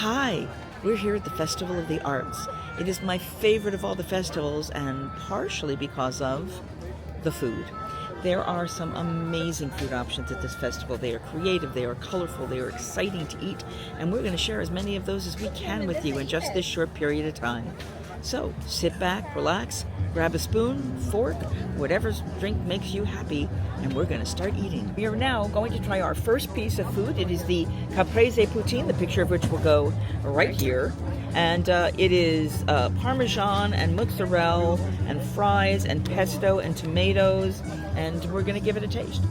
Hi, we're here at the Festival of the Arts. It is my favorite of all the festivals, and partially because of the food. There are some amazing food options at this festival. They are creative, they are colorful, they are exciting to eat, and we're going to share as many of those as we can with you in just this short period of time. So sit back, relax, grab a spoon, fork, whatever drink makes you happy, and we're going to start eating. We are now going to try our first piece of food. It is the caprese poutine, the picture of which will go right here. And it is Parmesan and mozzarella and fries and pesto and tomatoes, and we're going to give it a taste.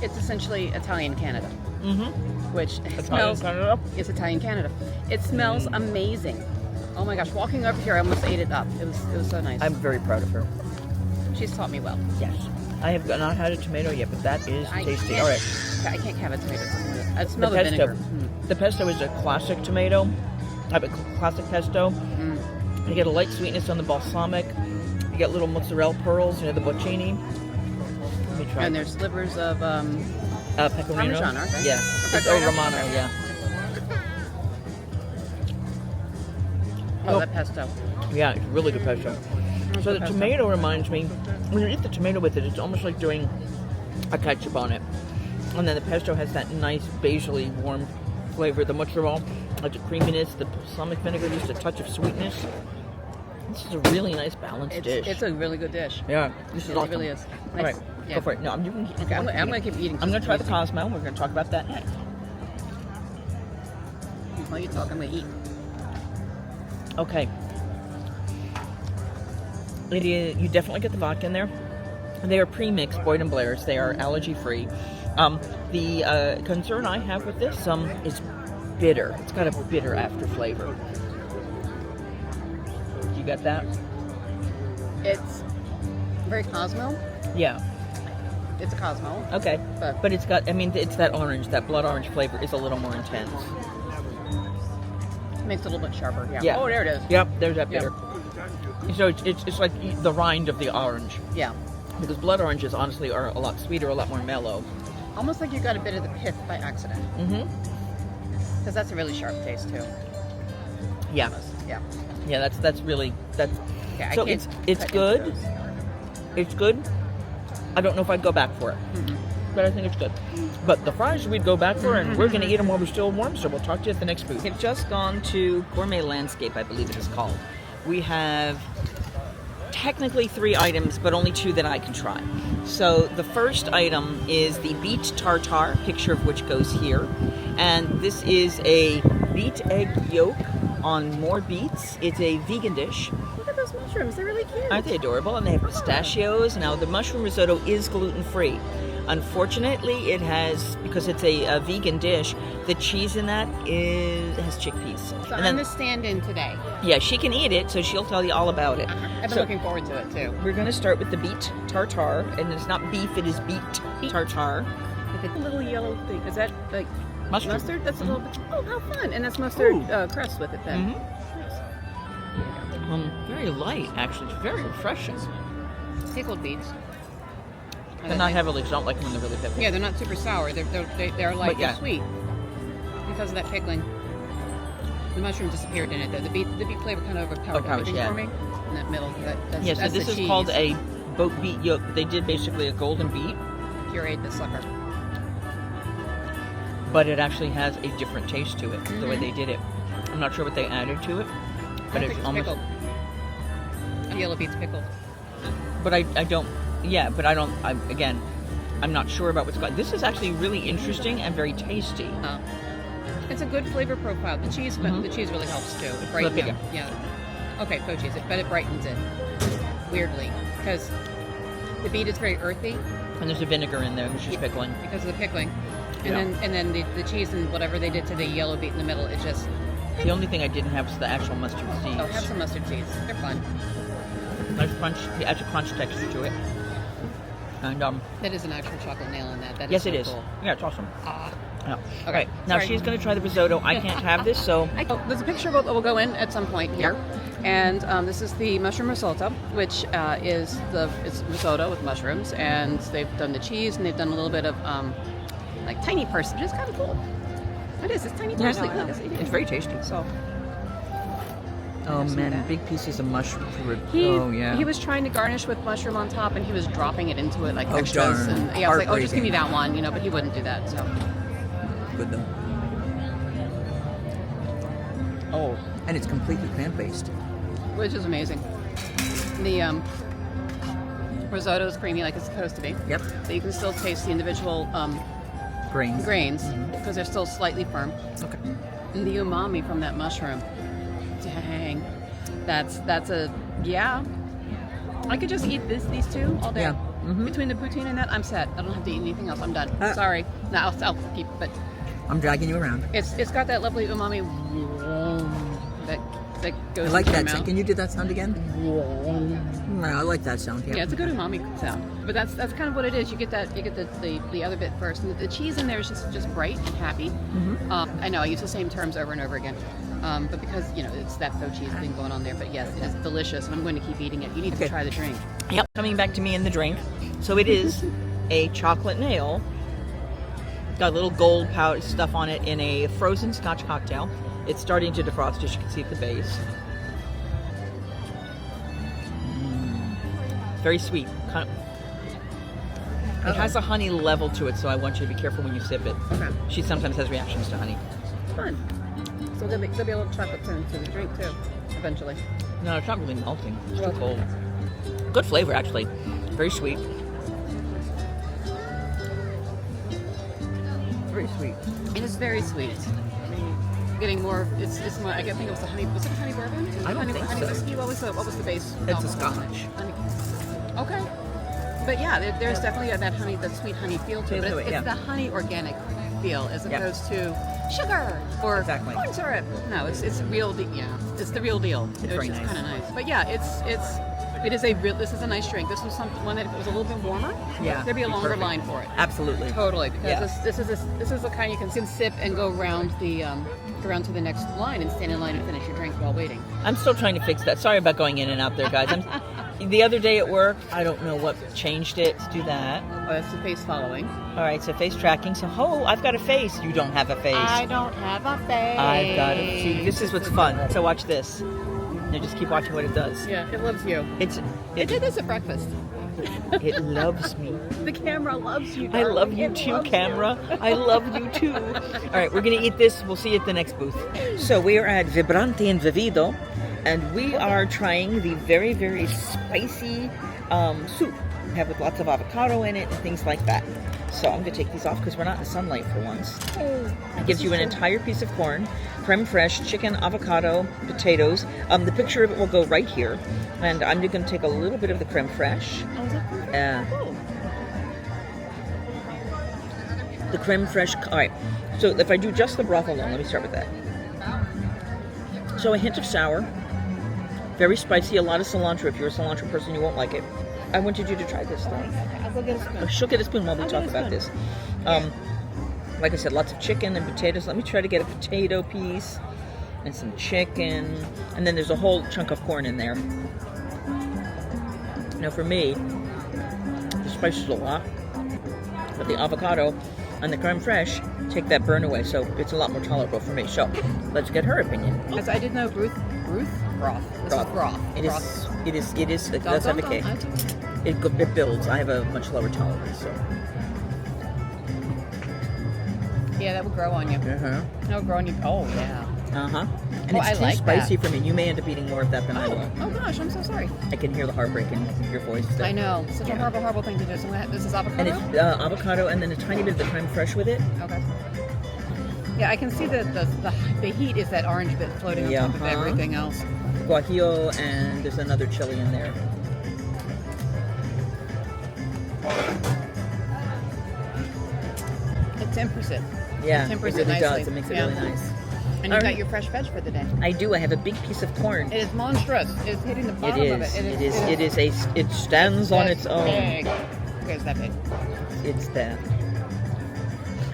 It's essentially Italian Canada, which Italian Canada? It's Italian Canada. It smells amazing. Oh my gosh, walking over here, I almost ate it up. It was so nice. I'm very proud of her. She's taught me well. Yes. I have not had a tomato yet, but that is tasty. All right. I can't have a tomato. I smell The the pesto. vinegar. The pesto is a classic tomato. I have a classic pesto. You get a light sweetness on the balsamic. You get little mozzarella pearls, the bocchini. Let me try. And there's slivers of pecorino. Parmesan, aren't they? Yeah. Or It's pecorino? Romano, Okay. yeah. Oh, that pesto. Yeah, it's really good pesto. So the tomato reminds me, when you eat the tomato with it, it's almost like doing a ketchup on it. And then the pesto has that nice basil-y warm flavor. The mozzarella has the creaminess, the balsamic vinegar, just a touch of sweetness. This is a really nice balanced dish. It's a really good dish. Yeah, this is awesome. It really is. All right, Yeah. go for it. No, you can, Okay, I'm going to keep eating. I'm going to try the Cosmo. We're going to talk about that next. While you talk, I'm going to eat. Okay. It is. You definitely get the vodka in there. They are pre-mixed Boyd and Blair's. They are allergy-free. The concern I have with this is bitter. It's got a bitter after flavor. You got that? It's very Cosmo. Yeah. It's a Cosmo. Okay. But it's got. I mean, it's that orange. That blood orange flavor is a little more intense. Makes it a little bit sharper. Yeah. Yeah. Oh, there it is. Yep. There's that bitter. So it's like the rind of the orange. Yeah. Because blood oranges honestly are a lot sweeter, a lot more mellow. Almost like you got a bit of the pith by accident. Because that's a really sharp taste too. Yeah. Almost. Yeah. Yeah, that's really. Okay, So I can't it's cut good. into those. It's good. I don't know if I'd go back for it, but I think it's good. But the fries we'd go back for, and we're going to eat them while we're still warm. So we'll talk to you at the next booth. We've just gone to Gourmet Landscape, I believe it is called. We have technically 3 items, but only 2 that I can try. So the first item is the beet tartare, picture of which goes here. And this is a beet egg yolk on more beets. It's a vegan dish. Look at those mushrooms. They're really cute. Aren't they adorable? And they have pistachios. Now, the mushroom risotto is gluten-free. Unfortunately, it has, because it's a vegan dish, the cheese in that has chickpeas. So I'm the stand-in today. Yeah, she can eat it, so she'll tell you all about it. I've been looking forward to it too. We're going to start with the beet tartare, and it's not beef, it is beet tartare. Look at the little yellow thing. Is that like mustard? That's a little bit. Oh, how fun! And that's mustard crust with it then. Very light, actually. It's very refreshing. Pickled beets. They're not heavily, so I don't like them when they're really pickled. Yeah, they're not super sour. They're like they're sweet because of that pickling. The mushroom disappeared in it though. The beet flavor kind of overpowered everything for me in that middle. That's so this is called a boat beet yolk. They did basically a golden beet. Pureed the sucker. But it actually has a different taste to it, the way they did it. I'm not sure what they added to it, but it's almost pickled. Yellow beets pickled. But I'm not sure about what's going. This is actually really interesting and very tasty. It's a good flavor profile. The cheese, but the cheese really helps too. It brightens it. Yeah. Okay, faux cheese, but it brightens it weirdly because the beet is very earthy. And there's a vinegar in there, which is pickling. Because of the pickling. And then the cheese and whatever they did to the yellow beet in the middle, it just... The only thing I didn't have was the actual mustard seeds. Oh, have some mustard seeds. They're fun. Nice crunch. It adds a crunch texture to it. And that is an actual chocolate nail in that. Yes, it is. Cool. Yeah, it's awesome. Yeah. Okay. Right. Now she's going to try the risotto. I can't have this, so... There's a picture that will go in at some point here. And this is the mushroom risotto, which it's risotto with mushrooms. And they've done the cheese, and they've done a little bit of like tiny parsnip. It's kind of cool. It is. It's tiny Yeah, parsley. no, it's very tasty. So. Oh man, big pieces of mushroom. He was trying to garnish with mushroom on top, and he was dropping it into it like extras. Darn. And I was like, oh, just give me that one, but he wouldn't do that. So. Good though. Oh, and it's completely plant-based. Which is amazing. The risotto is creamy like it's supposed to be. Yep. But you can still taste the individual grains because they're still slightly firm. Okay. And the umami from that mushroom. Dang. That's a I could just eat these two all day. Yeah. Mm-hmm. Between the poutine and that, I'm set. I don't have to eat anything else. I'm done. Sorry. No, I'll keep. But I'm dragging you around. it's got that lovely umami that goes. I like into that your sound. mouth. Can you do that sound again? I like that sound. Yeah, it's a good umami sound. But that's kind of what it is. You get the other bit first, and the cheese in there is just bright and happy. Mm-hmm. I know I use the same terms over and over again, but because it's that faux cheese thing going on there. But yes, it is delicious, and I'm going to keep eating it. You need to try the drink. Yep. Coming back to me in the drink. So it is a chocolate nail. Got a little gold powder stuff on it in a frozen Scotch cocktail. It's starting to defrost, as you can see at the base. Very sweet. It has a honey level to it, so I want you to be careful when you sip it. Okay. She sometimes has reactions to honey. Fun. So there'll be a little chocolate tint to the drink too, eventually. No, it's not really melting. It's too cold. Good flavor, actually. Very sweet. Very sweet. It is very sweet. Getting more. It's more. I think it was the honey. Was it honey bourbon? I don't think honey so. whiskey. What was the base? It's a alcohol? Scotch. Honey. Okay. But yeah, there's definitely that honey, that sweet honey feel to it. But it's the honey organic feel as opposed to sugar or corn syrup. No, it's real. It's the real deal. It's very nice. Kind of nice. But yeah, it is a real. This is a nice drink. This was one that if it was a little bit warmer, there'd be a longer line for it. Absolutely. Totally, because this is the kind you can sip and go around to the next line and stand in line and finish your drink while waiting. I'm still trying to fix that. Sorry about going in and out there, guys. The other day at work, I don't know what changed it to do that. Oh, that's the face following. All right, so face tracking. So, I've got a face. You don't have a face. I don't have a face. I've got a face. This is what's fun. So watch this. Now just keep watching what it does. Yeah, it loves you. It did this at breakfast. It loves me. The camera loves you, I darling. love you too, camera. I love you too. All right, we're going to eat this. We'll see you at the next booth. So we are at Vibrante and Vivido, and we are trying the very, very spicy soup. We have with lots of avocado in it and things like that. So I'm going to take these off because we're not in the sunlight for once. It gives you an entire piece of corn, creme fraiche, chicken, avocado, potatoes. The picture of it will go right here. And I'm going to take a little bit of the creme fraiche. Oh, is that cool? The creme fraiche. All right. So if I do just the broth alone, let me start with that. So a hint of sour, very spicy, a lot of cilantro. If you're a cilantro person, you won't like it. I wanted you to try this though. I'll go get a spoon. She'll get a spoon while we talk about this. Like I said, lots of chicken and potatoes. Let me try to get a potato piece and some chicken. And then there's a whole chunk of corn in there. Now for me, the spice is a lot. But the avocado and the creme fraiche take that burn away. So it's a lot more tolerable for me. So let's get her opinion. As I did know, broth. This is broth. It is. It does have a kick. It builds. I have a much lower tolerance, so. Yeah, that will grow on you. Uh-huh. That will grow on you. Oh, yeah. Uh-huh. And it's too spicy for me. You may end up eating more of that than I will. Oh, gosh, I'm so sorry. I can hear the heartbreak in your voice. I know. Such a horrible, horrible thing to do. So this is avocado? And it's avocado and then a tiny bit of the creme fraiche with it. Okay. Yeah, I can see the heat is that orange bit floating on top of everything else. Guajillo, and there's another chili in there. It tempers it. Yeah, tempers it really nicely. does. It makes it really nice. And you got your fresh veg for the day. I do. I have a big piece of corn. It is monstrous. It's hitting the bottom of it. It stands on its own. Big. Okay, it's that big. It's that.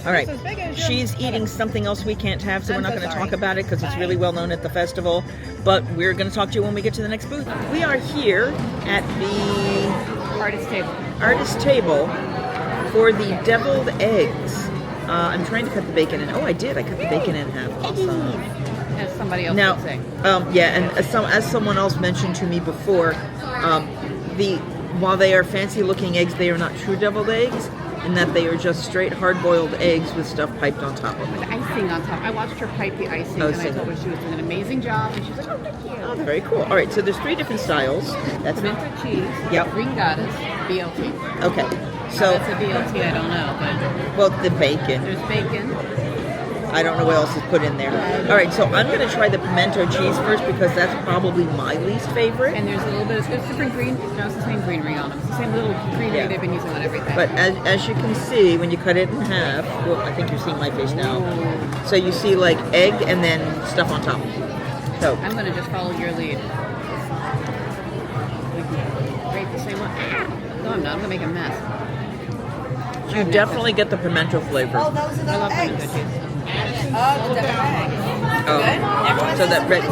All right. It's as big as She's eating something else we can't have, so we're not going to talk about it because it's really well known at the festival. But we're going to talk to you when we get to the next booth. We are here at the artist table for the deviled eggs. I'm trying to cut the bacon in. Oh, I did. I cut the bacon in half. Awesome. As somebody else Now, would say. yeah, and as someone else mentioned to me before, while they are fancy-looking eggs, they are not true deviled eggs, in that they are just straight hard-boiled eggs with stuff piped on top of With it. icing on top. I watched her pipe the icing, and I told her she was doing an amazing job, and she was like, oh, thank you. Oh, very cool. All right, so there's 3 different styles. That's Pimento cheese, Yep. green goddess, BLT. okay. So, That's a BLT, I don't know, but well, the bacon. there's bacon. I don't know what else is put in there. All right, so I'm going to try the pimento cheese first because that's probably my least favorite. And there's a little bit of it's different green. No, it's the same greenery on them. It's the same little greenery Yeah. they've been using on everything. But as you can see, when you cut it in half, well, I think you're seeing my face now. So you see like egg and then stuff on top. So I'm going to just follow your lead. Right, the same one. Ah! No, I'm not. I'm going to make a mess. you definitely get the pimento flavor. Oh, those are I love the pimento eggs. cheese. Oh, the eggs. Oh, so that red,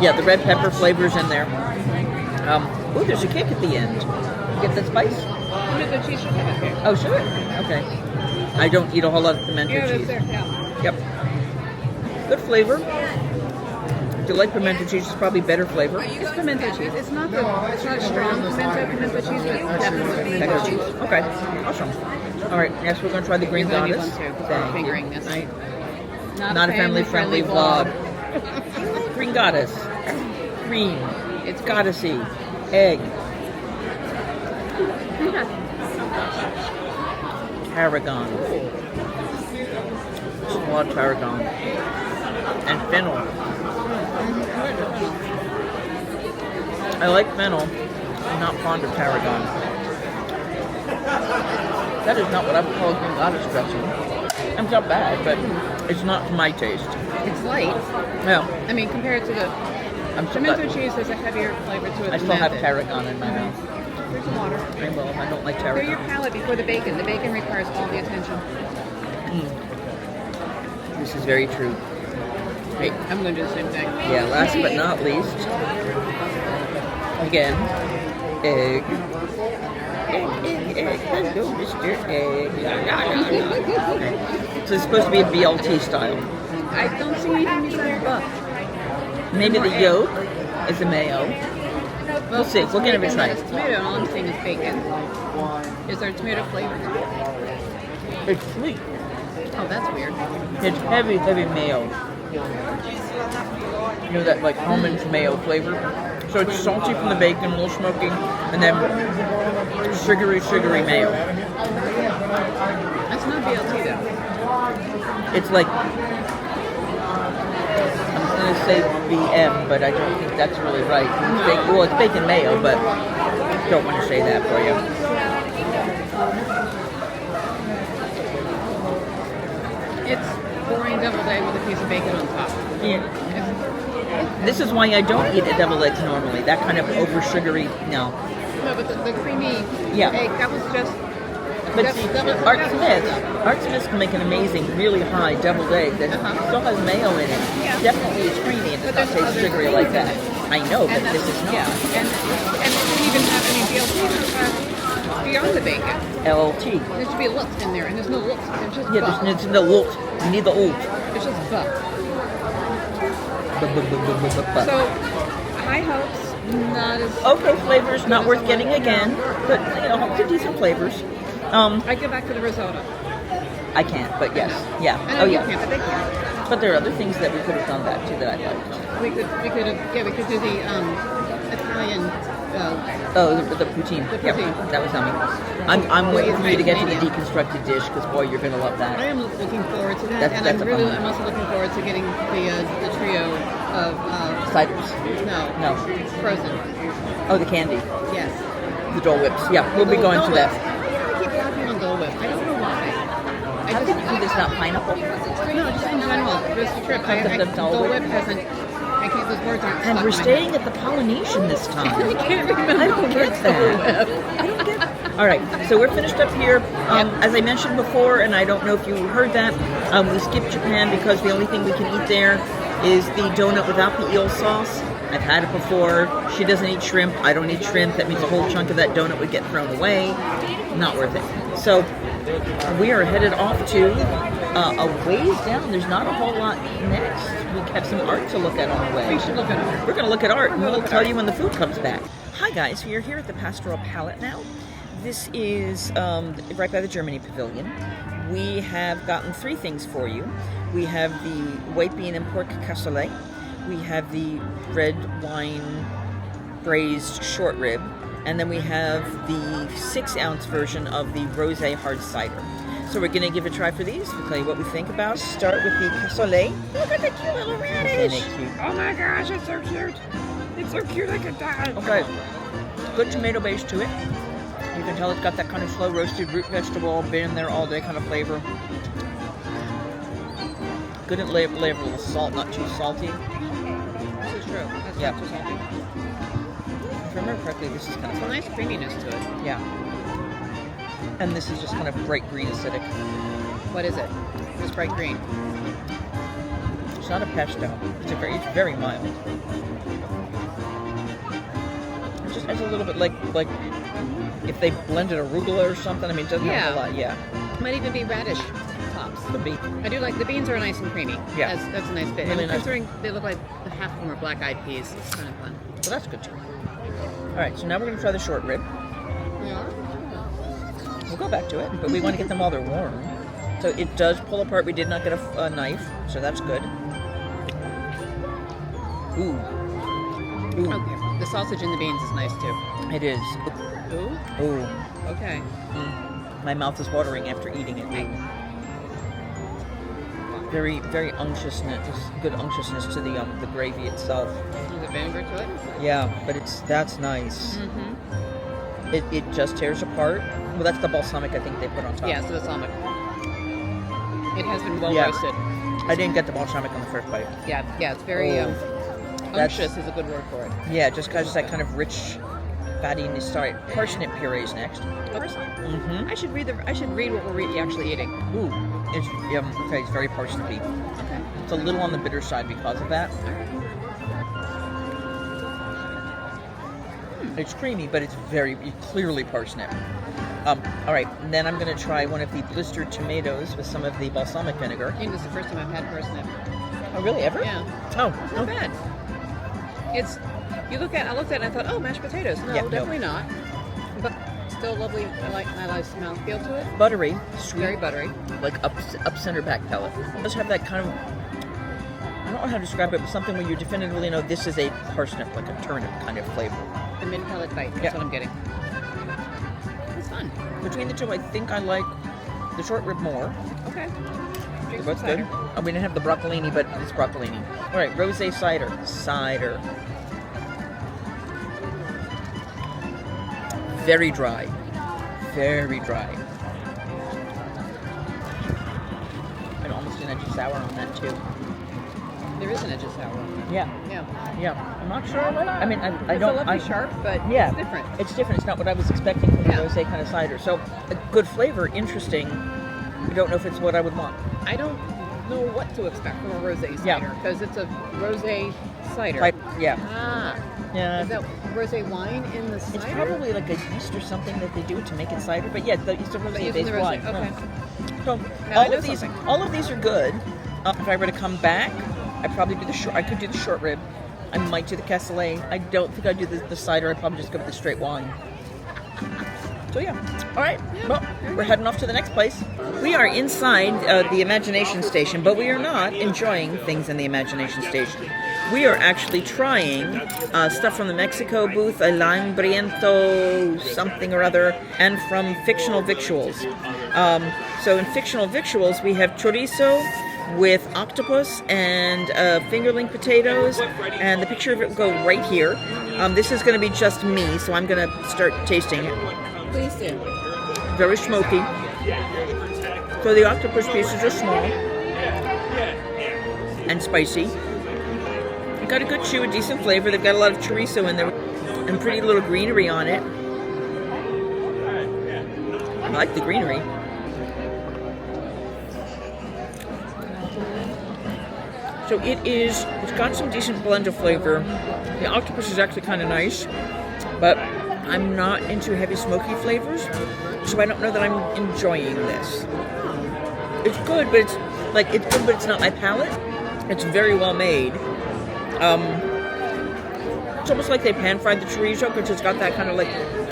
yeah, the red pepper flavors in there. Oh, there's a kick at the end. You get the spice? Pimento cheese should have it here. Oh, sure. Okay. I don't eat a whole lot of pimento Yeah, that's cheese. there. Yeah. Yep. Good flavor. If you like pimento cheese, it's probably better flavor. It's pimento cheese. It's not strong pimento cheese, but it's definitely pimento cheese. Okay. Awesome. All right. Next, we're going to try the green You're gonna need goddess. one too, 'cause Thank we're you. fingering this. Right. Not a family-friendly vlog. Green goddess. Green. It's Goddessy. Egg. Tarragon. Just a lot of tarragon. And fennel. I like fennel. I'm not fond of tarragon. That is not what I would call a green goddess dressing. It's not bad, but it's not to my taste. It's light. Yeah. I mean, compared to the pimento cheese, there's a heavier flavor to it. I than still have that. tarragon in my mouth. There's some water. I will. I don't like Clear your tarragon. palate before the bacon. The bacon requires all the attention. This is very true. Wait, I'm going to do the same thing. Yeah, last but not least, again, egg. Egg. Hello, Mr. Egg. So it's supposed to be a BLT style. I don't see anything besides buff. Maybe the yolk is a mayo. We'll see. We'll give it a try. It's tomato, and all I'm seeing is bacon. Is there tomato flavor? It's sweet. Oh, that's weird. It's heavy, heavy mayo. You know that like almond mayo flavor? So it's salty from the bacon, a little smoky, and then sugary mayo. That's not BLT though. It's like, I'm going to say BM, but I don't think that's really right. It's bacon, well, it's bacon mayo, but don't want to say that for you. It's boring deviled egg with a piece of bacon on top. Yeah. This is why I don't eat deviled eggs normally. That kind of over sugary, no. No, but the creamy Yeah. egg, that was just... But that- see, that was- Art that was- Smith can make an amazing, really high deviled egg that still has mayo in it. Yeah. Definitely is creamy and does But not there's taste other sugary things like in that. it. I know, but And this is not. Yeah, and it didn't even have any BLT beyond the bacon. LLT. There should be a look in there, and there's no look. There's just Yeah, buff. there's no ult. You need the ult. It's just buff. So, high hopes, not as... Okay, flavors not worth getting again, but you know, they're decent flavors. I go back to the risotto. I can't, but yes, yeah. I know Oh you yeah. can't, but they can. But there are other things that we could have done that too that I liked. We could do the Italian. Oh, the poutine. The Yep, poutine. that was yummy. I'm waiting for you to get to the Mania. deconstructed dish because boy, you're gonna love I that. am looking forward to that, That's and a fun one. I'm also looking forward to getting the trio of Ciders. no frozen. Oh, the candy, Yes. the Dole Whips. Yeah, we'll be going to that. Why do I keep blocking on Dole Whip? I don't know why. How can you do this not pineapple? No, just in general. This trip, The Dole Dole Whip? Whip hasn't. I can't. Those words aren't. And stuck we're in my staying at the Polynesian this head. time. I can't remember. I don't get that. I don't get. All right, so we're finished up here. As I mentioned before, and I don't know if you heard that, we skipped Japan because the only thing we can eat there is the donut without the eel sauce. I've had it before. She doesn't eat shrimp. I don't eat shrimp. That means a whole chunk of that donut would get thrown away. Not worth it. So we are headed off to a ways down. There's not a whole lot next. We have some art to look at on the way. We should look at art. We're going to look at art, and we'll tell you when the food comes back. Hi guys, we are here at the Pastoral Palette now. This is right by the Germany Pavilion. We have gotten 3 things for you. We have the white bean and pork cassoulet. We have the red wine braised short rib. And then we have the 6-ounce version of the rosé hard cider. So we're going to give it a try for these. We'll tell you what we think about. Start with the cassoulet. Look at the cute little radish. Isn't it cute? Oh my gosh, it's so cute. It's so cute, I could die. Okay. Good tomato base to it. You can tell it's got that kind of slow roasted root vegetable, been in there all day kind of flavor. Good at flavor, a little salt, not too salty. This is true. That's Yeah. not too salty. If I remember correctly, this is kind of It's a nice creaminess to it. Yeah. And this is just kind of bright green acidic. What is it? It's bright green. It's not a pesto. It's very mild. It just has a little bit like if they blended arugula or something. I mean, it doesn't have a lot. Yeah. Might even be radish tops. Could be. I do like the beans are nice and creamy. Yeah. That's a nice bit. Really And nice. considering they look like half of them are black-eyed peas, it's kind of fun. So that's good too. All right. So now we're going to try the short rib. Yeah. We'll go back to it, but we want to get them while they're warm. So it does pull apart. We did not get a knife, so that's good. Ooh. Ooh. Okay. The sausage and the beans is nice too. It is. Ooh. Ooh. Okay. My mouth is watering after eating it. Very, very unctuousness. Good unctuousness to the gravy itself. Is it vinegar to it? Yeah, but that's nice. Mm-hmm. It just tears apart. Well, that's the balsamic I think they put on top. Yeah, so the balsamic. It has been well Yeah. roasted. I didn't get the balsamic on the first bite. Yeah, it's very That's- unctuous is a good word for it. Yeah, just that kind of rich, fattiness. Sorry, parsnip puree is next. Mm-hmm. I should read what we're actually eating. Ooh, it's very parsnippy. Okay. It's a little on the bitter side because of that. It's creamy, but it's very clearly parsnip. All right, and then I'm going to try one of the blistered tomatoes with some of the balsamic vinegar. I think this is the first time I've had parsnip. Oh, really? Ever? Yeah. Oh, Not bad. I looked at it and I thought, oh, mashed potatoes. No, Yeah, no. definitely not. But still lovely. I like mouthfeel to it. Buttery, sweet, Very buttery. like up center back pellet. It does have that kind of, I don't know how to describe it, but something where you definitively know this is a parsnip, like a turnip kind of flavor. The mid-palate bite. That's Yeah. what I'm getting. It's fun. Between the two, I think I like the short rib more. Okay. They're Drink both some good. cider. Oh, we didn't have the broccolini, but it's broccolini. All right, rosé cider. Cider. Very dry. Very dry. And almost an edge of sour on that too. There is an edge of sour. Yeah, Yeah. yeah. I'm not sure. I mean, I It's don't. a lovely sharp, but Yeah, it's different. It's different. It's not what I was expecting from Yeah. a rosé kind of cider. So, a good flavor, interesting. I don't know if it's what I would want. I don't know what to expect from a rosé Yeah. cider because it's a rosé cider. Yeah. Ah. Yeah. Is that rosé wine in the cider? It's probably like a yeast or something that they do to make it cider. But yeah, it's a But rosé using based the rosé. wine. Okay. Yeah. So Now I all know of these, something. are good. If I were to come back, I'd probably do I could do the short rib. I might do the cassoulet. I don't think I'd do the cider. I'd probably just go with the straight wine. So yeah. All right. Well, we're heading off to the next place. We are inside the Imagination Station, but we are not enjoying things in the Imagination Station. We are actually trying stuff from the Mexico booth, El Hambriento something or other, and from Fictional Victuals. So in Fictional Victuals, we have chorizo with octopus and fingerling potatoes, and the picture of it will go right here. This is going to be just me, so I'm going to start tasting it. Please do. Very smoky. So the octopus pieces are small and spicy. They've got a good chew, a decent flavor. They've got a lot of chorizo in there and pretty little greenery on it. I like the greenery. So it's got some decent blend of flavor. The octopus is actually kind of nice, but I'm not into heavy smoky flavors. so I don't know that I'm enjoying this. It's good, but it's not my palate. It's very well made. It's almost like they pan-fried the chorizo, because it's got that kind of like,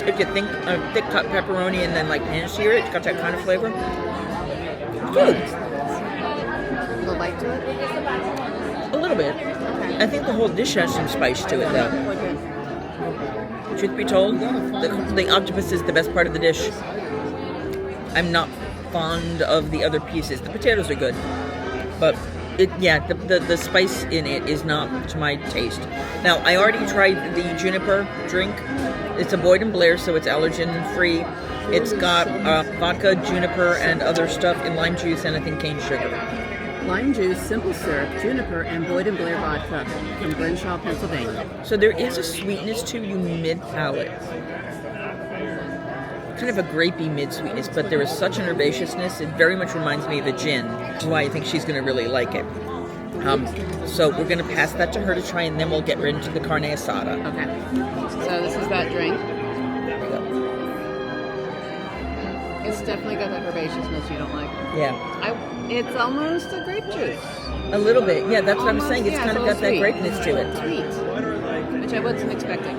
if you think thick cut pepperoni and then like pan-sear it, it's got that kind of flavor. Good. A little bite to it? A little bit. I think the whole dish has some spice to it, though. Truth be told, the octopus is the best part of the dish. I'm not fond of the other pieces. The potatoes are good, but the spice in it is not to my taste. Now, I already tried the juniper drink. It's a Boyd and Blair, so it's allergen-free. It's got vodka, juniper, and other stuff in lime juice, and I think cane sugar. Lime juice, simple syrup, juniper, and Boyd and Blair vodka from Glenshaw, Pennsylvania. So there is a sweetness to you mid-palate. Kind of a grapey mid-sweetness, but there is such an herbaceousness. It very much reminds me of a gin. That's why I think she's going to really like it. So we're going to pass that to her to try, and then we'll get right into the carne asada. Okay. So this is that drink. It's definitely got that herbaceousness you don't like. Yeah. It's almost a grape juice. A little bit. Yeah, that's what I'm saying. It's kind of got sweet. that grapeness to it. Sweet. Which I wasn't expecting.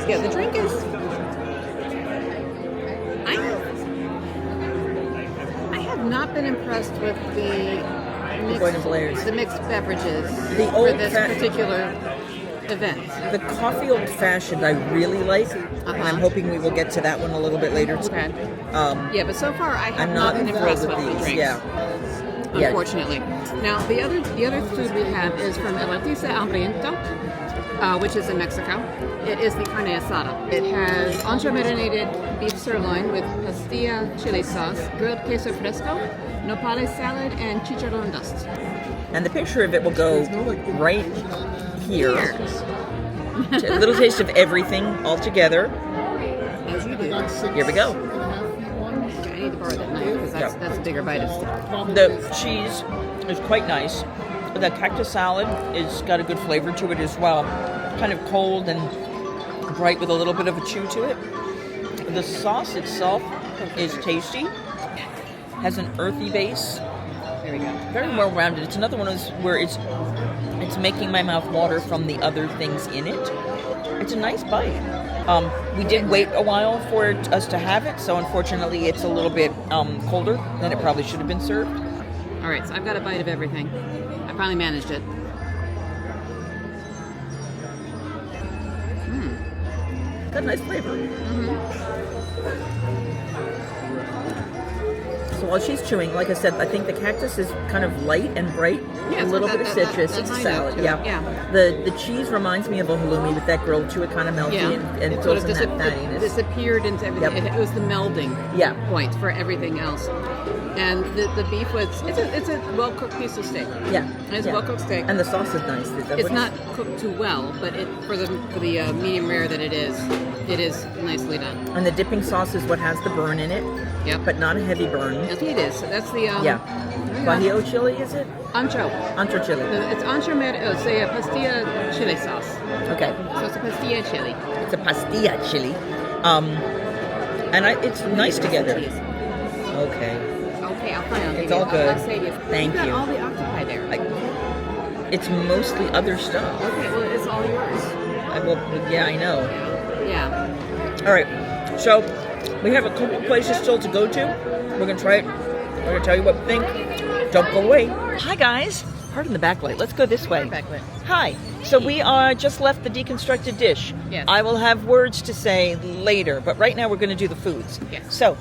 Yeah, the drink is... I have not been impressed with the mixed beverages for this particular event. The coffee old fashioned I really like, and I'm hoping we will get to that one a little bit later. Okay. Yeah, but so far I have not been impressed with the drinks. Yeah. Unfortunately. Now the other food we have is from El Artista Hambriento, which is in Mexico. It is the carne asada. It has ancho marinated beef sirloin with pastilla chili sauce, grilled queso fresco, nopales salad, and chicharron dust. And the picture of it will go right here. A little taste of everything all together. As you do. Here we go. I need to borrow that knife because that's a bigger bite of stuff. The cheese is quite nice. The cactus salad is got a good flavor to it as well. Kind of cold and bright with a little bit of a chew to it. The sauce itself is tasty. Has an earthy base. There we go. Very well rounded. It's another one of those where it's making my mouth water from the other things in it. It's a nice bite. We did wait a while for us to have it, so unfortunately it's a little bit colder than it probably should have been served. All right, so I've got a bite of everything. I finally managed it. Got a nice flavor. So while she's chewing, like I said, I think the cactus is kind of light and bright. Yeah, a little bit of citrus. It's a salad. Yeah. The cheese reminds me of a halloumi with that grilled to it, kind of melty and it goes in that fattiness. Disappeared into everything. Yep. It was the melding point for everything else. And the beef was it's a well cooked piece of steak. Yeah, it's a well cooked steak. And the sauce is nice. It's not cooked too well, but for the medium rare that it is nicely done. And the dipping sauce is what has the burn in it. Yep. But not a heavy burn. I think it is. So that's the Bajío chili, is it? Ancho chili. It's ancho it's a pastilla chili sauce. Okay. So it's a pastilla chili. It's a pastilla chili. And it's nice together. Okay. Okay, I'll find it. It's all good. Thank you. Got all the octopi there. It's mostly other stuff. Okay, well, it's all yours. I know. Yeah. All right. So we have a couple places still to go to. We're gonna try it. We're gonna tell you what we think. Don't go away. Hi guys. Pardon the backlight. Let's go this way. Backlit. Hi. So we are just left the deconstructed dish. Yes. I will have words to say later, but right now we're going to do the foods. Yes. So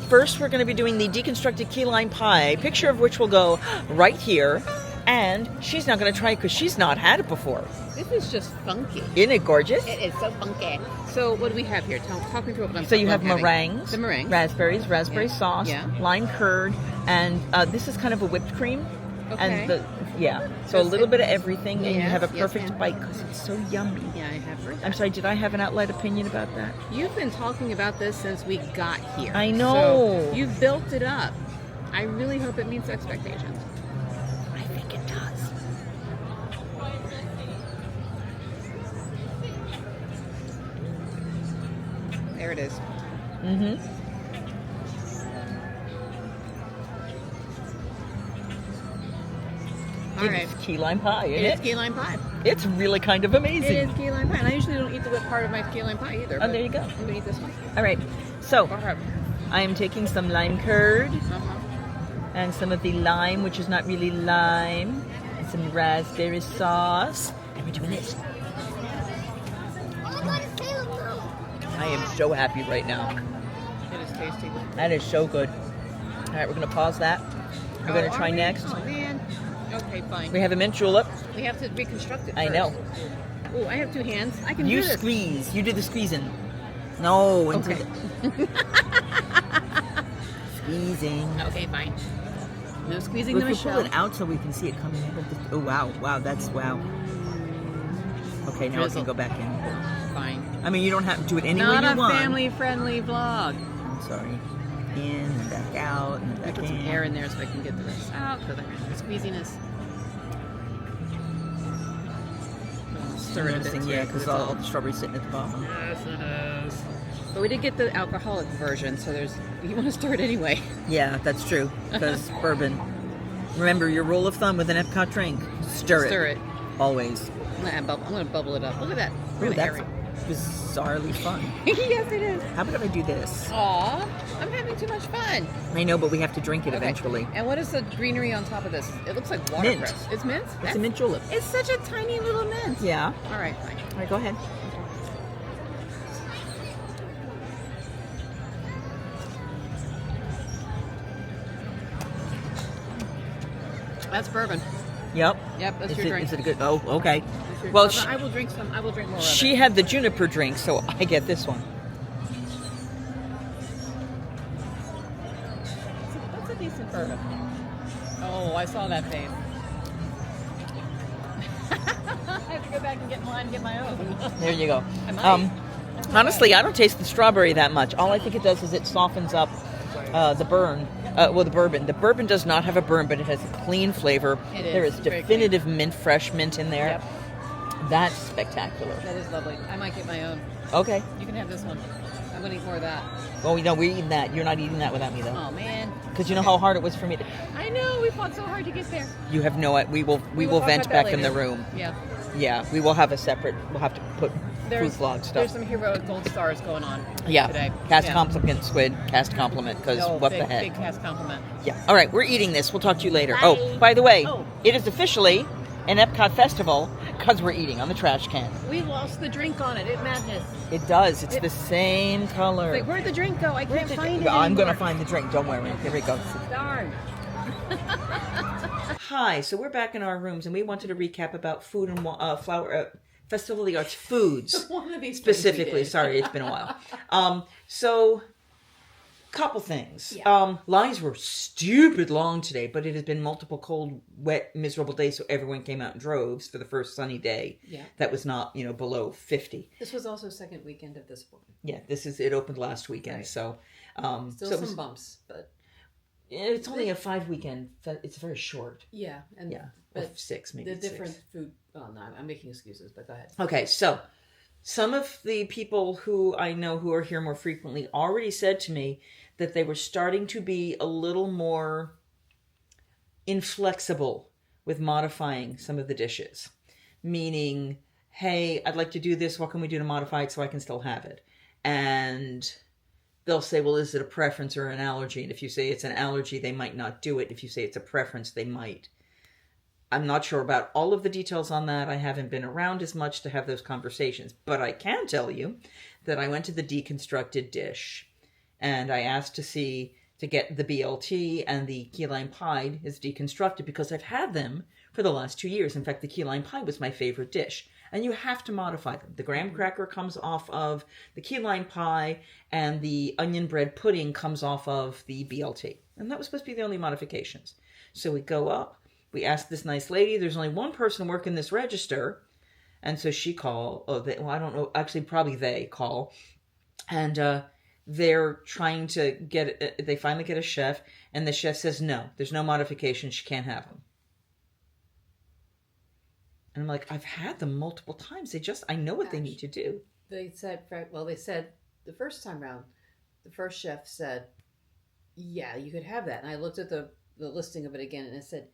first we're going to be doing the deconstructed key lime pie, picture of which will go right here. And she's not going to try it because she's not had it before. This is just funky. Isn't it gorgeous? It is so funky. So what do we have here? Talk me through what I'm So you have having. meringues, The meringue. raspberry sauce, lime curd, and this is kind of a whipped cream. Okay. And so a little bit of everything, and you have a perfect and bite because it's so yummy. Yeah, I have heard that. I'm sorry, did I have an outlet opinion about that? You've been talking about this since we got here. I know. So you've built it up. I really hope it meets expectations. I think it does. There it is. Mm-hmm. All right. It's key lime pie, isn't it? It is key lime pie. It's really kind of amazing. It is key lime pie. And I usually don't eat the whipped part of my key lime pie either. Oh, there you go. I'm going to eat this one. All right. So, Go ahead. I am taking some lime curd Uh-huh. and some of the lime, which is not really lime, and some raspberry sauce. And we're doing this. I am so happy right now. It is tasty. That is so good. All right, we're going to pause that. We're going to try next. Oh, man. Okay, fine. We have a mint julep. We have to reconstruct it I first. know. Oh, I have two hands. I can You do this. squeeze. You do the squeezing. No. Into Okay. Squeezing. Okay, fine. No squeezing Well, the if we pull Michele. it out so we can see it coming in. Oh, wow. Wow, that's wow. Okay, now we Drizzle. can go back in. Fine. I mean, you don't have to do it any way Not you a want. family-friendly vlog. I'm sorry. In and back out and I back put some in. air in there so I can get the rest out because I have the squeeziness. Stir it a bit. Noticing, too, yeah, because it's all the strawberries sitting at the bottom. Yes, it is. But we did get the alcoholic version, so you want to stir it anyway. Yeah, that's true. Because bourbon. Remember, your rule of thumb with an Epcot drink: stir it. Stir it. Always. I'm going to bubble it up. Look at that. Ooh, Really that's airy. bizarrely fun. Yes, it is. How about if I do this? Aw, I'm having too much fun. I know, but we have to drink it Okay. eventually. And what is the greenery on top of this? It looks like Mint. watercress. It's mint? It's a mint julep. It's such a tiny little mint. Yeah. All right, fine. All right, go ahead. That's bourbon. Yep. Yep, that's Is your it, drink. is it a good? Oh, okay. That's your- Well, I will drink some. I will drink more she of it. had the juniper drink, so I get this one. That's a decent bourbon. Oh, I saw that face. I have to go back and get mine and get my own. There you go. I might. Honestly, I don't taste the strawberry that much. All I think it does is it softens up the burn. The bourbon. The bourbon does not have a burn, but it has a clean flavor. It is. There is Very definitive mint, fresh mint in there. Yep. That's spectacular. That is lovely. I might get my own. Okay. You can have this one. I'm gonna eat more of that. Well, no, we're eating that. You're not eating that without me, though. Oh man. Because you know how hard it was for me to... I know. We fought so hard to get there. You have no... We will talk vent about that back in the later. room. Yeah. Yeah, we will have a separate... We'll have to put food vlog stuff. There's some heroic gold stars going on Yeah. today. Cast Yeah. compliment, Squid. Cast compliment, because No, what big, the heck. Big cast compliment. Yeah. All right, we're eating this. We'll talk to you later. Bye. Oh, by the way, Oh. it is officially an Epcot Festival because we're eating on the trash can. We lost the drink on it. It madness. It does. It's the same color. Like, where'd the drink go? I can't find it I'm going to anymore. find the drink. Don't worry. Here we go. Darn. Hi. So we're back in our rooms, and we wanted to recap about food and flower Festival of the Arts foods. One of these Specifically. Sorry, it's been a while. So... Couple things. Yeah. Lines were stupid long today, but it has been multiple cold, wet, miserable days, so everyone came out in droves for the first sunny day. Yeah. That was not, below 50. This was also second weekend of this one. Yeah, it opened last weekend, Right. so... Still so some it was- bumps, but it's only a 5 weekend. It's very short. yeah, and Yeah, but or 6 maybe. the different 6. food. Well, no, I'm making excuses, but go ahead. Okay, so some of the people who I know who are here more frequently already said to me that they were starting to be a little more inflexible with modifying some of the dishes. Meaning, hey, I'd like to do this. What can we do to modify it so I can still have it? And they'll say, well, is it a preference or an allergy? And if you say it's an allergy, they might not do it. If you say it's a preference, they might. I'm not sure about all of the details on that. I haven't been around as much to have those conversations. But I can tell you that I went to the deconstructed dish and I asked to get the BLT and the key lime pie is deconstructed because I've had them for the last 2 years. In fact, the key lime pie was my favorite dish. And you have to modify them. The graham cracker comes off of the key lime pie and the onion bread pudding comes off of the BLT. And that was supposed to be the only modifications. So we go up. We ask this nice lady, there's only one person working this register. And so she called, I don't know, actually probably they call. And they're trying to they finally get a chef. And the chef says, no, there's no modification. She can't have them. And I'm like, I've had them multiple times. I know what they need to do. They said the first time round, the first chef said, yeah, you could have that. And I looked at the listing of it again, and it said,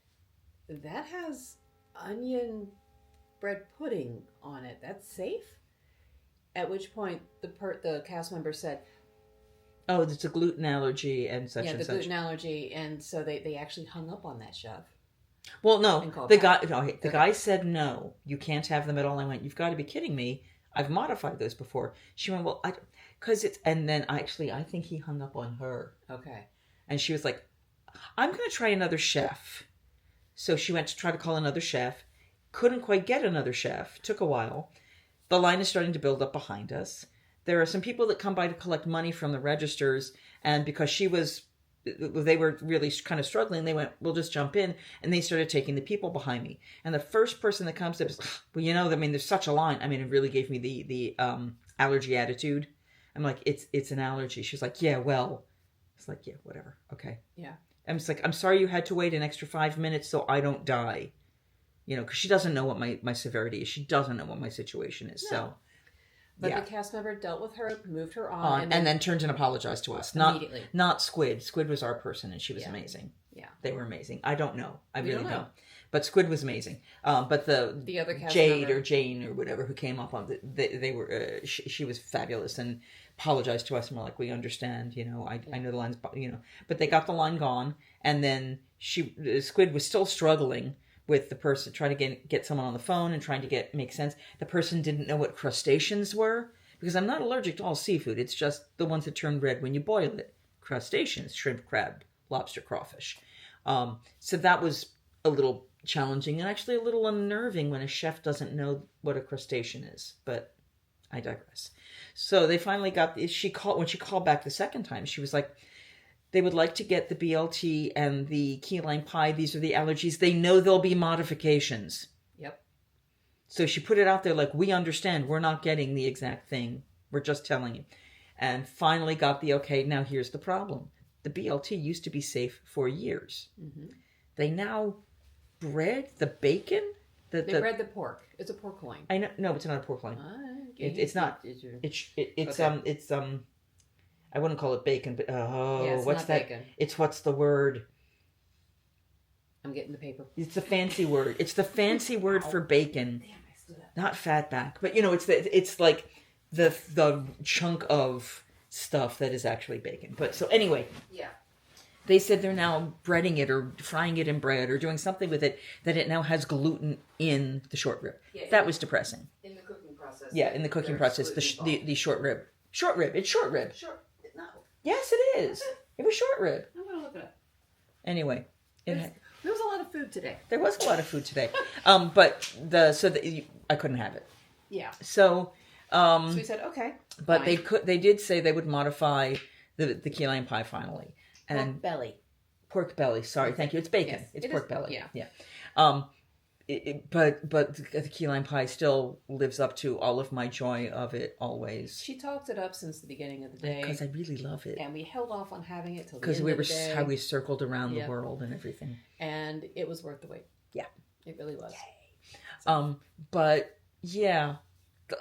that has onion bread pudding on it. That's safe? At which point the cast member said, oh, it's a gluten allergy and such and such. Yeah, the gluten allergy. And so they actually hung up on that chef. Well, no, the guy said, no, you can't have them at all. I went, you've got to be kidding me. I've modified those before. She went, well, because it's, and then I think he hung up on her. Okay. And she was like, I'm going to try another chef. So she went to try to call another chef. Couldn't quite get another chef. Took a while. The line is starting to build up behind us. There are some people that come by to collect money from the registers. And because they were really kind of struggling, they went, we'll just jump in. And they started taking the people behind me. And the first person that comes up is, well, there's such a line. I mean, it really gave me the allergy attitude. I'm like, it's an allergy. She's like, yeah, well. It's like, yeah, whatever. Okay. Yeah. I'm just like, I'm sorry you had to wait an extra 5 minutes so I don't die. Because she doesn't know what my severity is. She doesn't know what my situation is. No. So, but the cast member dealt with her, moved her on. And then turned and apologized to us. Immediately. Not Squid. Squid was our person, and she was amazing. Yeah. They were amazing. I don't know. I really don't. But Squid was amazing. But the other cast Jade member, or Jane or whatever who came up on they were she was fabulous and apologized to us, and we're like, we understand, I know the line's, but they got the line gone, and then Squid was still struggling with the person, trying to get someone on the phone and trying to make sense. The person didn't know what crustaceans were, because I'm not allergic to all seafood. It's just the ones that turn red when you boil it. Crustaceans, shrimp, crab, lobster, crawfish. So that was a little challenging and actually a little unnerving when a chef doesn't know what a crustacean is. But I digress. So they finally got, when she called back the second time, she was like, they would like to get the BLT and the key lime pie. These are the allergies. They know there'll be modifications. Yep. So she put it out there like, we understand. We're not getting the exact thing. We're just telling you. And finally got the okay. Now here's the problem. The BLT used to be safe for years. Mm-hmm. They now bred the bacon. They bred the pork. It's a pork loin. I know. No, it's not a pork loin. It's not. It's I wouldn't call it bacon, but what's that? Bacon. It's what's the word? I'm getting the paper. It's the fancy word. It's the fancy word for bacon. Damn, I stood up. Not fatback, but it's like the chunk of stuff that is actually bacon. But so anyway, yeah. They said they're now breading it or frying it in bread or doing something with it that it now has gluten in the short rib. Yeah, that was depressing. In the cooking process. Yeah, in the cooking process, the short rib. Short rib. It's short rib. No. Yes, it is. It was short rib. I'm gonna look it up. Anyway, there was a lot of food today. There was a lot of food today. I couldn't have it. Yeah. So we said okay. But fine. They did say they would modify the key lime pie finally. And pork belly. Sorry, thank you. It's bacon. Yes, it's pork belly. Yeah. But the key lime pie still lives up to all of my joy of it always. She talked it up since the beginning of the day because I really love it, and we held off on having it till the end of the day. How we circled around the world and everything, and it was worth the wait. Yeah, it really was. Yay. But yeah,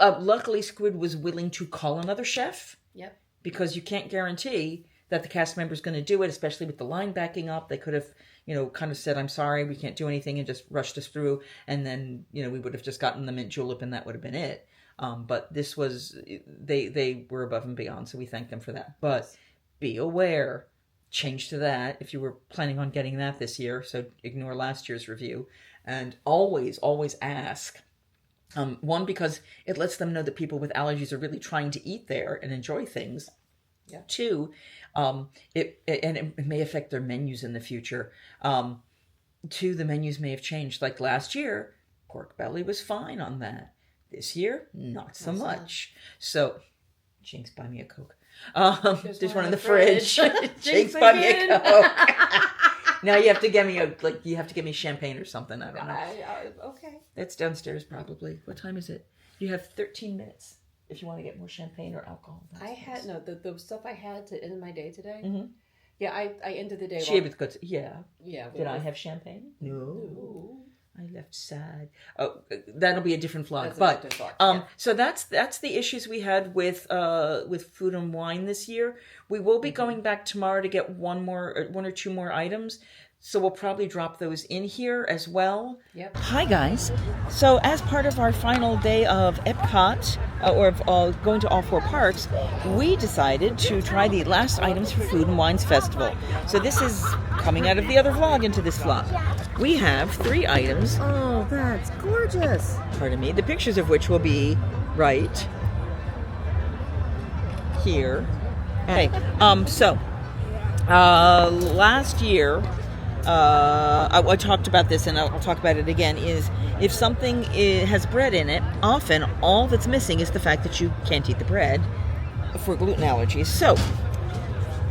luckily Squid was willing to call another chef. Yep. Because you can't guarantee that the cast member is going to do it, especially with the line backing up. They could have, kind of said, I'm sorry, we can't do anything, and just rushed us through. And then, we would have just gotten the mint julep and that would have been it. But this was, they were above and beyond. So we thank them for that. But be aware, change to that if you were planning on getting that this year. So ignore last year's review. And always, always ask. One, because it lets them know that people with allergies are really trying to eat there and enjoy things. Yeah. Two, it may affect their menus in the future. Two, the menus may have changed. Like last year, pork belly was fine on that. This year, not so much. So, Jinx, buy me a Coke. There's one in the fridge. Jinx, buy me a Coke. Now you have to get me champagne or something. I don't know. Okay. That's downstairs probably. What time is it? You have 13 minutes. If you want to get more champagne or alcohol. I had the stuff I had to end my day today. Mm-hmm. Yeah, I ended the day. Yeah. Yeah. Did I have champagne? No. I left sad. Oh, that'll be a different vlog. So that's the issues we had with food and wine this year. We will be going back tomorrow to get one or two more items. So we'll probably drop those in here as well. Yep. Hi guys. So as part of our final day of Epcot, going to all 4 parks, we decided to try the last items for Food and Wines Festival. So this is coming out of the other vlog into this vlog. We have 3 items. Oh, that's gorgeous. Pardon me. The pictures of which will be right here. Okay. Last year, I talked about this, and I'll talk about it again, is if something has bread in it, often all that's missing is the fact that you can't eat the bread for gluten allergies. So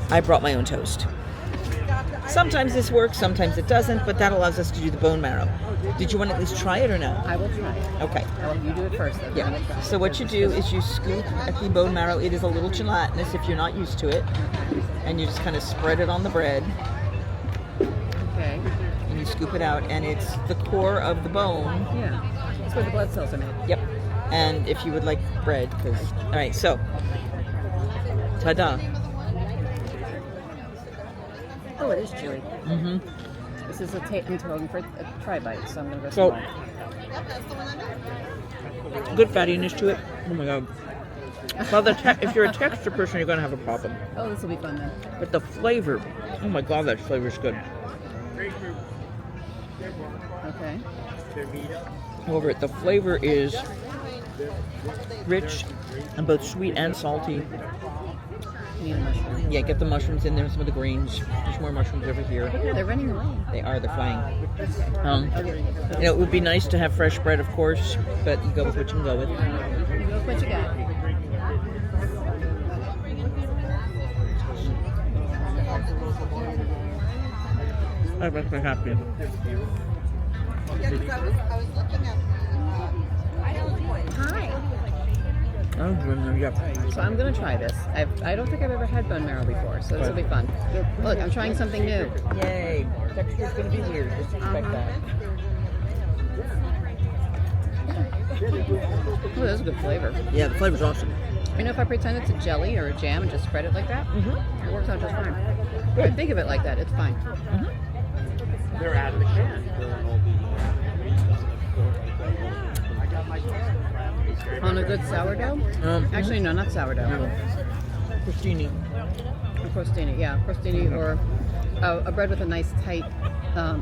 I brought my own toast. Sometimes this works, sometimes it doesn't, but that allows us to do the bone marrow. Did you want to at least try it or no? I will try it. Okay. Well, you do it first. Then. Yeah. So what you do is you scoop at the bone marrow. It is a little gelatinous if you're not used to it. And you just kind of spread it on the bread. Okay. And you scoop it out, and it's the core of the bone. Yeah. That's where the blood cells are made. Yep. And if you would like bread, because... All right, so... Ta-da. Oh, it is chewy. Mm-hmm. This is I'm going for a try bite, so I'm going to go So, small. good fattiness to it. Oh my god. Well, if you're a texture person, you're going to have a problem. Oh, this will be fun then. But the flavor, oh my god, that flavor's good. Okay. However, the flavor is rich and both sweet and salty. Need a mushroom. Yeah, get the mushrooms in there, some of the greens. There's more mushrooms over here. They're running away. They're flying. It would be nice to have fresh bread, of course, but you go with what you can go with. You go with what you got. I'm actually happy. Hi. Oh, yep. So I'm going to try this. I don't think I've ever had bone marrow before, so this will be fun. Look, I'm trying something new. Yay. Texture's going to be weird. Just expect that. Oh, that's a good flavor. Yeah, the flavor's awesome. You know, if I pretend it's a jelly or a jam and just spread it like that, it works out just fine. If I think of it like that, it's fine. They're out of the can. On a good sourdough? Actually, no, not sourdough. Crostini. A crostini, yeah. Crostini or a bread with a nice tight, I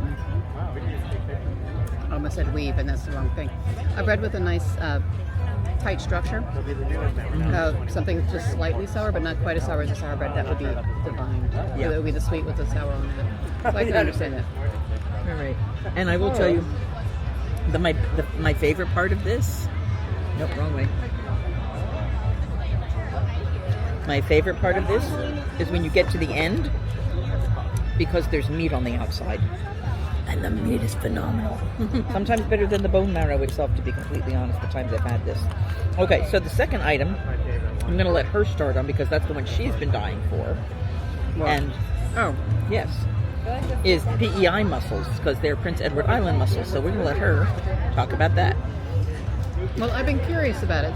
almost said weave, and that's the wrong thing. A bread with a nice tight structure. Something just slightly sour, but not quite as sour as a sour bread. That would be divine. Yeah. It would be the sweet with the sour on it. So I can understand that. All right. And I will tell you, my favorite part of this... Nope, wrong way. My favorite part of this is when you get to the end, because there's meat on the outside. And the meat is phenomenal. Sometimes better than the bone marrow itself, to be completely honest, the times I've had this. Okay, so the second item, I'm going to let her start on because that's the one she's been dying for. Wow. And, yes, is PEI mussels, because they're Prince Edward Island mussels. So we're going to let her talk about that. Well, I've been curious about it.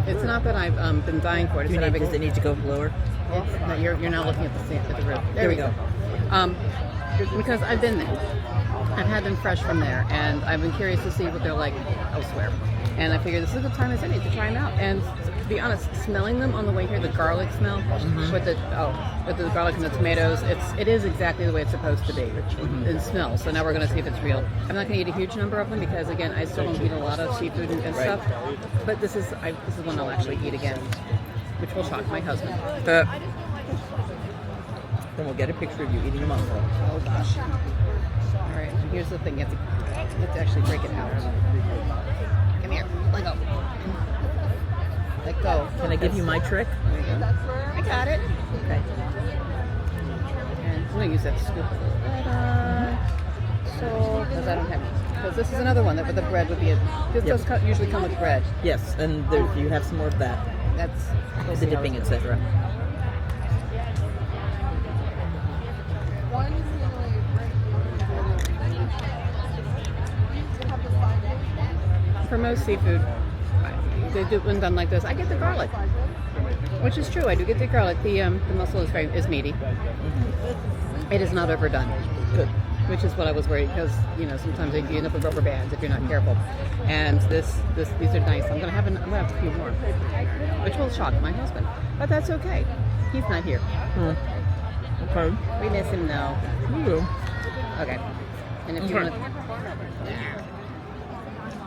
It's not that I've been dying for it. Does it need to go lower? No, you're now looking at the roof. There we go. Because I've been there. I've had them fresh from there, and I've been curious to see what they're like elsewhere. And I figured this is a good time as any to try them out. And to be honest, smelling them on the way here, the garlic smell with the garlic and the tomatoes, it is exactly the way it's supposed to be in smell. So now we're going to see if it's real. I'm not going to eat a huge number of them because, again, I still don't eat a lot of seafood and stuff. But this is one I'll actually eat again, which will shock my husband. Then we'll get a picture of you eating a mussel. Oh gosh. All right, and here's the thing. You have to actually break it out. Come here. Let go. Let go. Can I give you my trick? There you go. I got it. Okay. And I'm going to use that to scoop a little bit. So, because I don't have it. Because this is another one that with the bread would be this does usually come with bread. Yes, and you have some more of that. That's the dipping, etc. for most seafood, they do when done like this, I get the garlic, which is true. I do get the garlic. The mussel is meaty. Mm-hmm. It is not overdone. Good. Which is what I was worried, because sometimes you end up with rubber bands if you're not careful. And these are nice. I'm gonna have a few more, which will shock my husband, but that's okay. He's not here. Okay. We miss him now. We do. Okay. And if you want,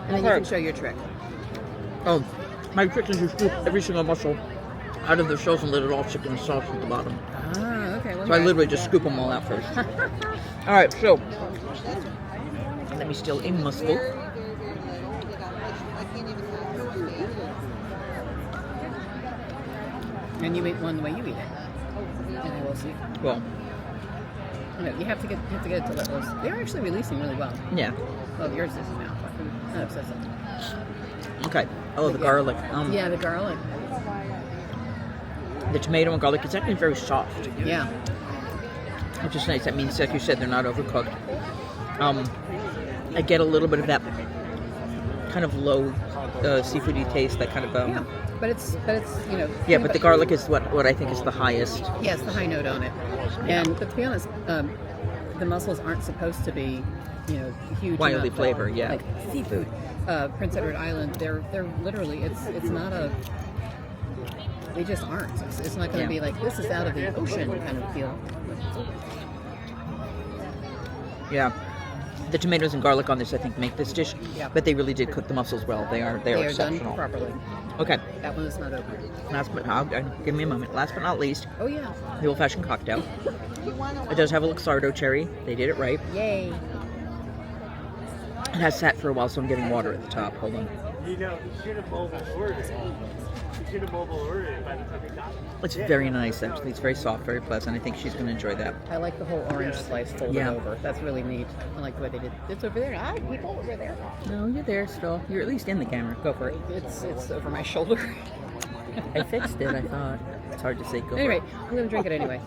and then you can show your trick. Oh, my trick is to scoop every single mussel out of their shells and let it all chicken sauce at the bottom. Ah, okay. Well, so I literally just scoop them all out first. All right, so let me steal a mussel. And you eat one the way you eat it. And I will see. Well, you have to get it to levels. They're actually releasing really well. yeah. Well, yours is now. But not obsessive. Okay. Oh, the garlic. Yeah, the garlic. The tomato and garlic is actually very soft. Yeah. Which is nice. That means, like you said, they're not overcooked. I get a little bit of that kind of low seafoody taste. That kind of yeah. But it's Yeah, but the garlic is what I think is the highest. Yes, the high note on it. And but to be honest, the mussels aren't supposed to be, huge. Wildly enough, flavored, yeah. Like seafood. Prince Edward Island, they're literally it's not a. They just aren't. It's not going to be like this is out of the ocean kind of feel. Yeah. The tomatoes and garlic on this, I think, make this dish. Yeah. But they really did cook the mussels well. They are exceptional. Done properly. Okay. That one is not open. Give me a moment. Last but not least, Oh yeah. the old-fashioned cocktail. It does have a Luxardo cherry. They did it right. Yay. It has sat for a while, so I'm getting water at the top. Hold on. You should have mobile ordered it. You should have mobile ordered it by the time it got there. It's very nice, actually. It's very soft, very pleasant. I think she's going to enjoy that. I like the whole orange slice folded Yeah. over. That's really neat. I like the way they did. It's over there. Ah, people over there. No, you're there still. You're at least in the camera. Go for it. It's over my shoulder. I fixed it, I thought. It's hard to say. Go Anyway, for it. I'm gonna drink it anyway.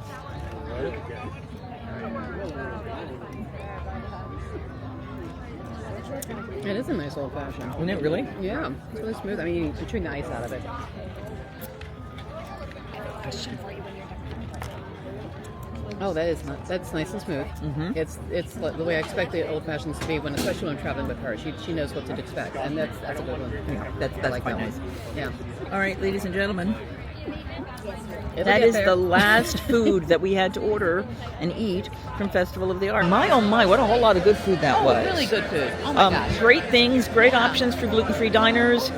It is a nice old fashioned. Isn't it really? Yeah, it's really smooth. I mean, you chewing the ice out of it. Oh, that's nice and smooth. Mm-hmm. It's like the way I expect the old fashions to be especially when I'm traveling with her. She knows what to expect, and that's a good one. Yeah, that's like quite that nice. one. Yeah. All right, ladies and gentlemen. It'll That get is there. the last food that we had to order and eat from Festival of the Arts. My, oh my, what a whole lot of good food that was. Really good food. Oh my gosh. Great things, great options for gluten-free diners.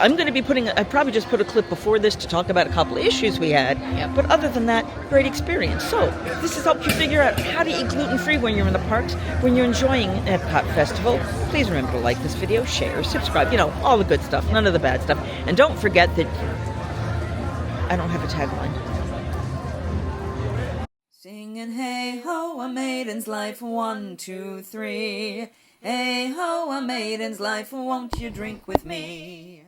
I'm going to be I probably just put a clip before this to talk about a couple of issues we had. Yep. But other than that, great experience. So, if this has helped you figure out how to eat gluten-free when you're in the parks, when you're enjoying Epcot Festival, please remember to like this video, share, subscribe, all the good stuff, none of the bad stuff. And don't forget that I don't have a tagline. Singing hey ho, a maiden's life, 1, 2, 3. Hey ho, a maiden's life, won't you drink with me?